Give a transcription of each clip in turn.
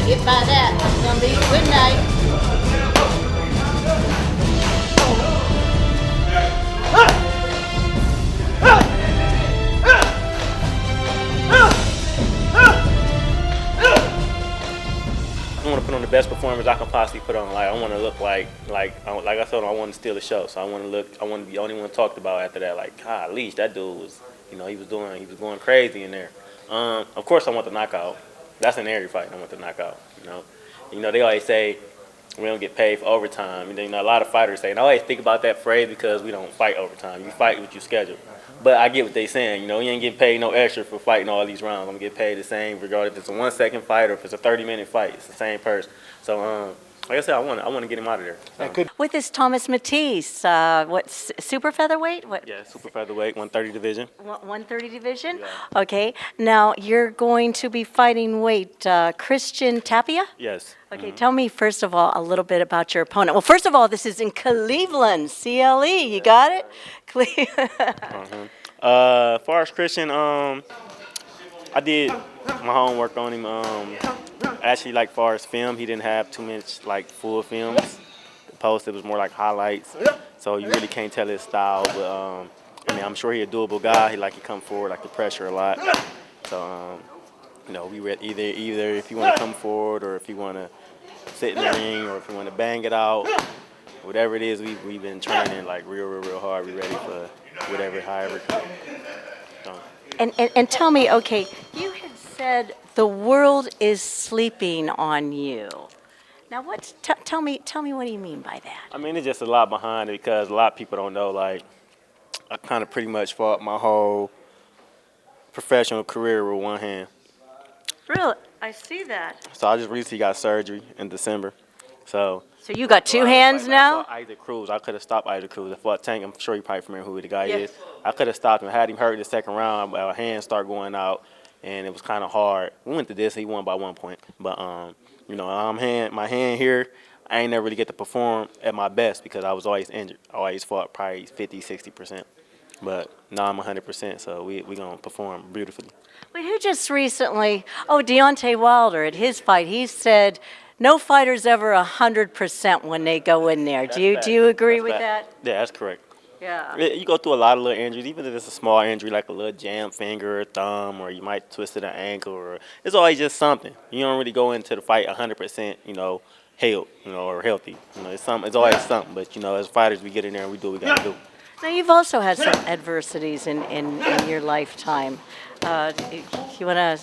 Get by that. It's gonna be a good night. I want to put on the best performance I can possibly put on. Like I want to look like I told him I want to steal the show. So I want to be the only one talked about after that. Like, leash, that dude was, he was going crazy in there. Of course I want the knockout. That's an every fight. I want the knockout. They always say we don't get paid for overtime. A lot of fighters say, and I always think about that phrase because we don't fight overtime. You fight what you schedule. But I get what they saying. You ain't getting paid no extra for fighting all these rounds. I'm gonna get paid the same regardless if it's a 1 second fight or if it's a 30-minute fight. It's the same person. So like I said, I want to get him out of there. So. With this Thomas Mattice, super featherweight? What? Yeah, super featherweight, 130 division. 130 division? Yeah. Okay. Now you're going to be fighting Christian Tapia? Yes. Okay, Tell me first of all a little bit about your opponent. Well, first of all, this is in Cleveland, CLE. You got it? As far as Christian, I did my homework on him. Actually, like far as film, he didn't have too much full films. The post, it was more like highlights. So you really can't tell his style. But I'm sure he's a doable guy. He come forward, the pressure a lot. So we read either if you want to come forward or if you want to sit in the ring or if you want to bang it out. Whatever it is, we've been training real hard. We ready for whatever, however. And tell me, okay, you had said the world is sleeping on you. Now, tell me what do you mean by that? It's just a lot behind it because a lot of people don't know. I kind of pretty much fought my whole professional career with one hand. Really? I see that. So I just recently got surgery in December. So you got two hands now? I fought Isaac Cruz. I could have stopped Isaac Cruz. I fought Tank. I'm sure you probably familiar who the guy is. I could have stopped him. I had him hurt in the second round. My hands started going out, and it was kind of hard. We went to this. He won by 1 point. But, my hand here, I ain't never really get to perform at my best because I was always injured. I always fought probably 50, 60%. But now I'm 100%, so we going to perform beautifully. Well, who just recently, Deontay Wilder, at his fight, he said no fighter's ever 100% when they go in there. Do you agree with that? Yeah, that's correct. Yeah. You go through a lot of little injuries, even if it's a small injury like a little jam finger or thumb, or you might twist an ankle, or it's always just something. You don't really go into the fight 100%, healed, or healthy. It's always something. But as fighters, we get in there and we do what we got to do. Now, you've also had some adversities in your lifetime. You want to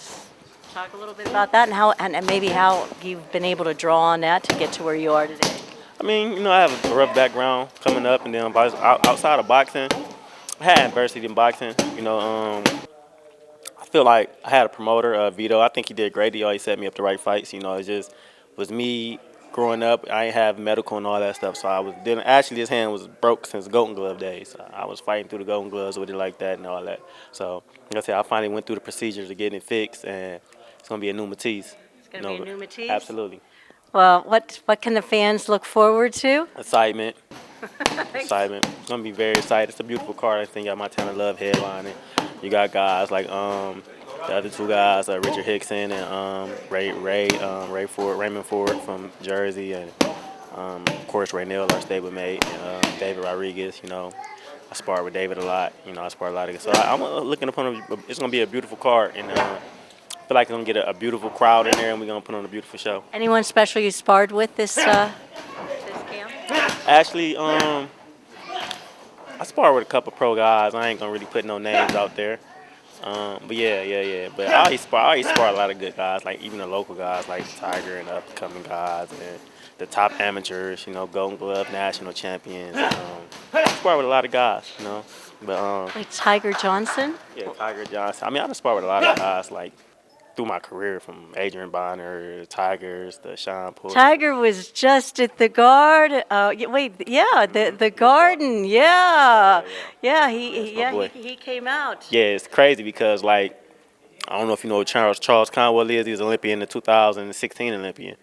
talk a little bit about that and maybe how you've been able to draw on that to get to where you are today? I have a rough background coming up, and then outside of boxing, I had adversity in boxing. I feel like I had a promoter, Vito. I think he did great. He always set me up the right fights. It just was me growing up. I ain't have medical and all that stuff, so actually this hand was broke since Golden Glove days. I was fighting through the Golden Gloves with it like that and all that. So, like I said, I finally went through the procedures of getting it fixed, and it's going to be a new Mattice. It's going to be a new Mattice? Absolutely. Well, what can the fans look forward to? Excitement. Excitement. It's going to be very excited. It's a beautiful card. I think you got Montana Love headlining. You got guys like the other two guys, Richard Hickson and Raymond Ford from Jersey, and of course Ray Neal, our stablemate, and David Rodriguez. I sparred with David a lot. I sparred a lot of guys. So I'm looking upon it's going to be a beautiful card, and I feel like I'm going to get a beautiful crowd in there, and we're going to put on a beautiful show. Anyone special you sparred with this camp? Actually, I sparred with a couple pro guys. I ain't going to really put no names out there. But yeah. But I always spar a lot of good guys, like even the local guys like Tiger and up-and-coming guys and the top amateurs, Golden Glove national champions. I spar with a lot of guys, But like Tiger Johnson? Yeah, Tiger Johnson. I done sparred with a lot of guys like through my career, from Adrian Bonner, Tigers, the Sean Poole. Tiger was just at the the Garden. Yeah, he came out. Yeah, it's crazy because, like, I don't know if you know who Charles Conwell is. He's an Olympian, the 2016 Olympian.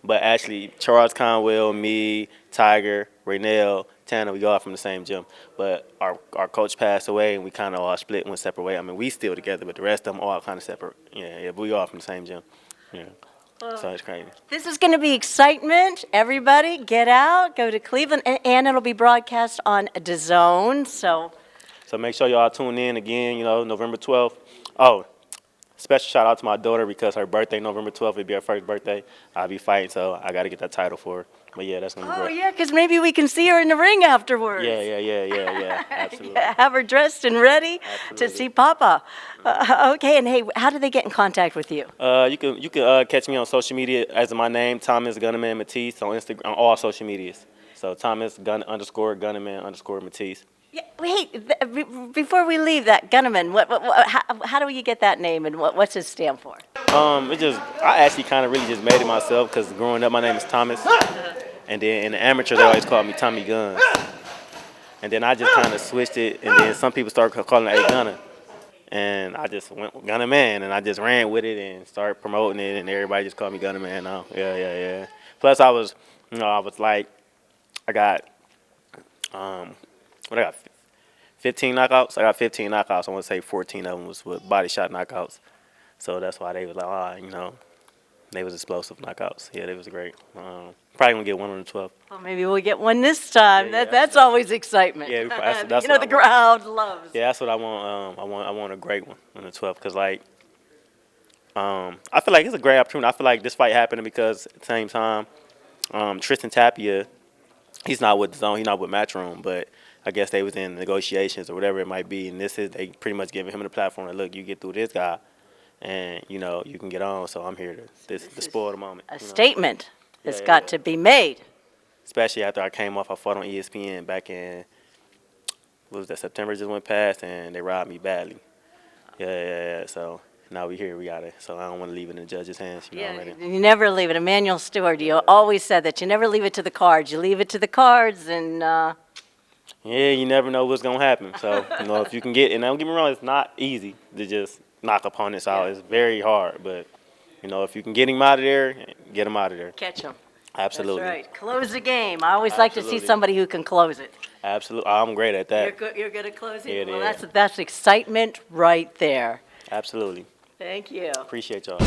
But actually, Charles Conwell, me, Tiger, Raynell, Tanner, we all from the same gym. But our coach passed away, and we kind of all split, went separate ways. I mean, we still together, but the rest of them all kind of separate. Yeah, but we all from the same gym. Yeah. So it's crazy. This is going to be excitement. Everybody, get out, go to Cleveland, and it'll be broadcast on DAZN. So make sure y'all tune in again, November 12th. Oh, special shout out to my daughter because her birthday, November 12th, it'll be her first birthday. I'll be fighting, so I got to get that title for her. But yeah, that's going to be great. Oh, yeah, because maybe we can see her in the ring afterwards. Yeah. Absolutely. Have her dressed and ready to see Papa. Okay, and hey, how do they get in contact with you? You can catch me on social media as my name, Thomas Gunnaman Mattice, on Instagram, on all social medias. So Thomas _Gunnaman _Mattice. Yeah, before we leave that, Gunnaman, how do you get that name, and what's it stand for? I actually kind of really just made it myself because growing up, my name is Thomas. And then in the amateur, they always called me Tommy Guns. And then I just kind of switched it, and then some people started calling it Gunna. And I just went Gunnaman, and I just ran with it and started promoting it, and everybody just called me Gunnaman now. Yeah. Plus, I got 15 knockouts. I got 15 knockouts. I want to say 14 of them was with body shot knockouts. So that's why they was like, they was explosive knockouts. Yeah, they was great. Probably gonna get one on the 12th. Well, maybe we'll get one this time. That's always excitement. Yeah, that's the crowd loves. Yeah, that's what I want. I want a great one on the 12th because I feel like it's a great opportunity. I feel like this fight happening because at the same time, Tristan Tapia, he's not with DAZN, he's not with Matchroom, but I guess they was in negotiations or whatever it might be, and they pretty much giving him the platform to look, you get through this guy, and you can get on. So I'm here to spoil the moment. A statement that's got to be made. Especially after I came off, I fought on ESPN back in September just went past, and they robbed me badly. Yeah. So now we here, we got it. So I don't want to leave it in the judges' hands. You never leave it. Emmanuel Stewart, you always said that you never leave it to the cards. You leave it to the cards, and yeah, you never know what's gonna happen. So if you can get, and don't get me wrong, it's not easy to just knock opponents out. It's very hard, but if you can get him out of there, get him out of there. Catch him. Absolutely. That's right. Close the game. I always like to see somebody who can close it. Absolutely. I'm great at that. You're good at closing? Yeah, well, that's excitement right there. Absolutely. Thank you. Appreciate y'all.